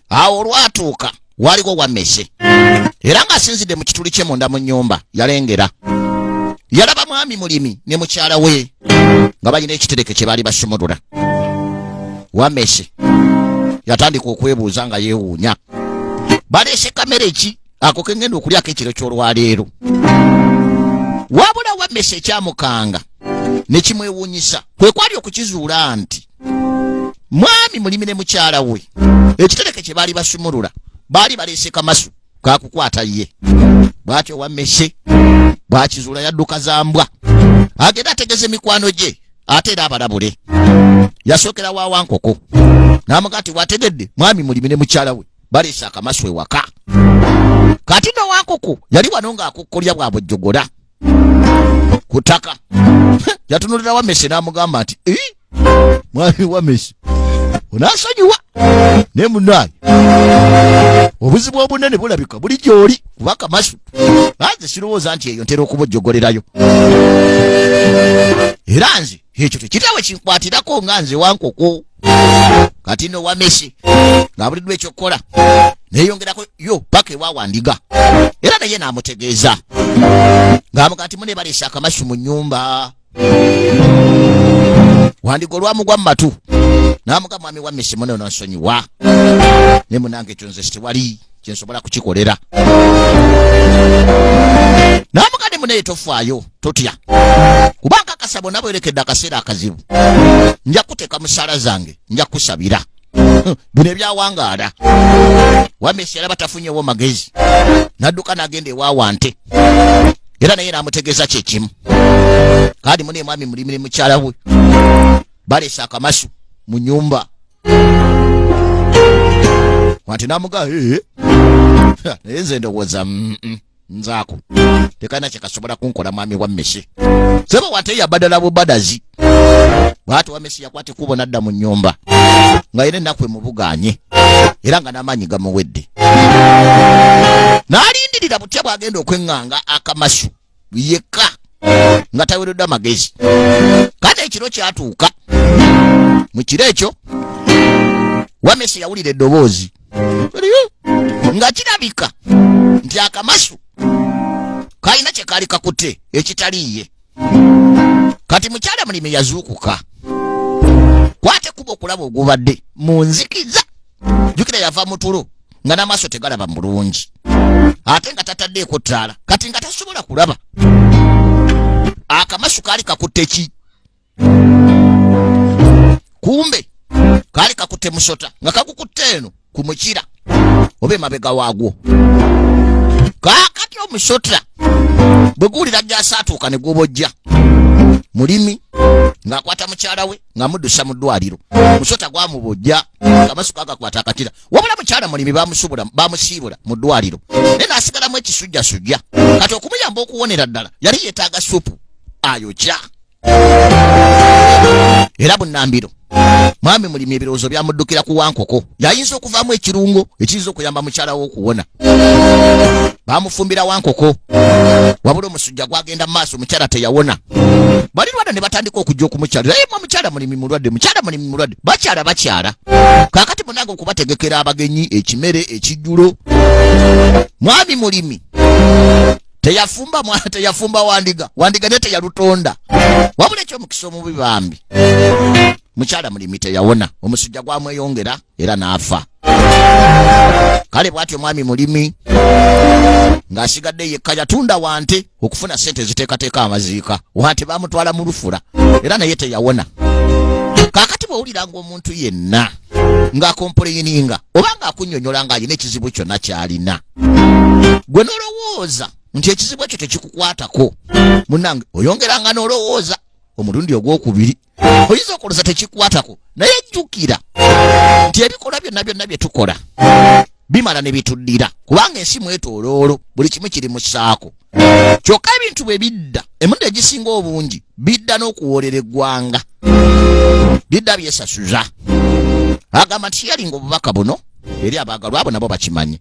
awo olwatuuka waliko wammese era ng'asinzidde mu kituli kye munda mu nnyumba yalengera yalaba mwami mulimi ne mukyala we nga balina ekitereke kye baali basumulula. Wammese yatandika okwebuuza nga yeewuunya, baleese kamera ki ako ke ngenda okulyako ekiro ky'olwaleero? Wabula wammese ekyamukanga ne kimwewuunyisa kwe kwali okukizuula nti mwami mulimi ne mukyala we ekitereke kye baali basumulula baali baleese kamasu kakukwata ye. Bw'atyo wammese bw'akizuula yadduka za mbwa agenda ategeze mikwano gye ate era abalabule. Yasookera wa Wankoko n'amugaa nti wategedde mwami mulimi ne mukyala we baleese akamasu ewaka. Kati no Wankoko yali wano ng'akukkolya bwa bujjogola ku ttaka. Yatunulira Wammese n'amugamba nti mwami Wammese onaasonyiwa ne munnaye obuzibu obunene bulabika buli gy'oli kuba kamasu nze sirowooza nti eyo ntera okubojjogolerayo era nze ekyo tekitawe kinkwatirako nga nze Wankoko. Kati no Wammese ng'abuliddwa ekyokukola neeyongerako yo paka ewa Wandiga era naye n'amutegeeza ng'amugaa nti mune baleese akamasu mu nnyumba. Wandiga olwamugwa mu matu n'amugaa mwami Wammese mune onansonyiwa ne munange ekyo nze tewali kyensobola kukikolera. N'amugaa ne munaye tofaayo totya kubanga akasabo nabwerekedde akaseera akazibu nja kuteeka mu ssaala zange nja kusabira bino ebyawangaala. Wammese yalaba tafunyewo magezi n'adduka n'agenda ewa Wante era naye n'amutegeeza kyekimu. Kadi mune mwami mulimi ne mukyala we baleese akamasu mu nnyumba. Wante n'amugaa naye nze ndowooza nzaako tekalina kye kasobola kunkola mwami Wammese. Sebo Wante yabadala bubadazi. Bw'atyo Wammese yakwata ekkubo n'adda mu nnyumba nga yina ennaku emubuganye era nga n'amaanyi gamuwedde. N'alindirira butya bw'agenda okweŋŋanga akamasu yekka nga taweereddwa amagezi. Kati ekiro kyatuuka. Mu kiro ekyo Wammese yawulira eddoboozi nga kirabika nti akamasu kalina kye kaali kakutte ekitaliiye. Kati mukyala mulimi yazuukuka. Kwate kuba okulaba ogubadde mu nzikiza. Jjukira yava mu tulo nga n'amaaso tegalaba bulungi ate nga tataddeeko ttaala kati nga tasobola kulaba. Akamasu kaali kakutte ki? Kumbe kaali kakutte musota nga kakukutte eno ku mukira oba emabega waagwo. Kaakati omusota bwe guwulira gy'asaatuuka ne gw'obojja mulimi ng'akwata mukyala we ng'amuddusa mu ddwaliro. Musota gwamubojja akamasu kaagakwata akakira wabula mukyala mulimi bamusiibula mu ddwaliro naye n'asigalamu ekisujjasujja. Kati okumuyamba okuwonera ddala yali yeetaaga supu ayokya. Era bunnambiro mwami mulimi ebirowoozo byamuddukira ku Wankoko yayinza okuvaamu ekirungo ekiyinza okuyamba mukyala we okuwona. Baamufumbira Wankoko wabula omusujja gwagenda mu maaso mukyala teyawona. Balirwana ne batandika okujja okumukyalira mukyala mulimi mulwadde mukyala mulimi mulwadde bakyala. Kaakati munange okubategekera abagenyi ekimere ekijjulo. Mwami mulimi teyafumba Wandiga ne teyalutonda wabula ekyomukisa omubi bambi. Mukyala mulimi teyawona omusujja gwamweyongera era n'afa. Kale bw'atyo mwami mulimi ng'asigadde yekka yatunda Wante okufuna ssente ziteekateeka amaziika. Wante baamutwala mu lufula era naye teyawona. Kaakati bw'owulira ng'omuntu yenna ng'akompoleyininga oba ng'akunnyonnyola ng'alina ekizibu kyonna ky'alina gwe n'olowooza nti ekizibu ekyo tekikukwatako munnange oyongeranga n'olowooza omulundi ogwokubiri oyinza okulooza tekikwatako naye jjukira nti ebikolwa byonna bye tukola bimala ne bituddira kubanga ensi mwetooloolo buli kimu kiri mu ssaako. Kyokka ebintu bwe bidda emirundi egisinga obungi bidda n'okuwoolera eggwanga bidda byesasuza. Agamba nti yalinga obubaka buno eri abaagalwa abo nabo bakimanyi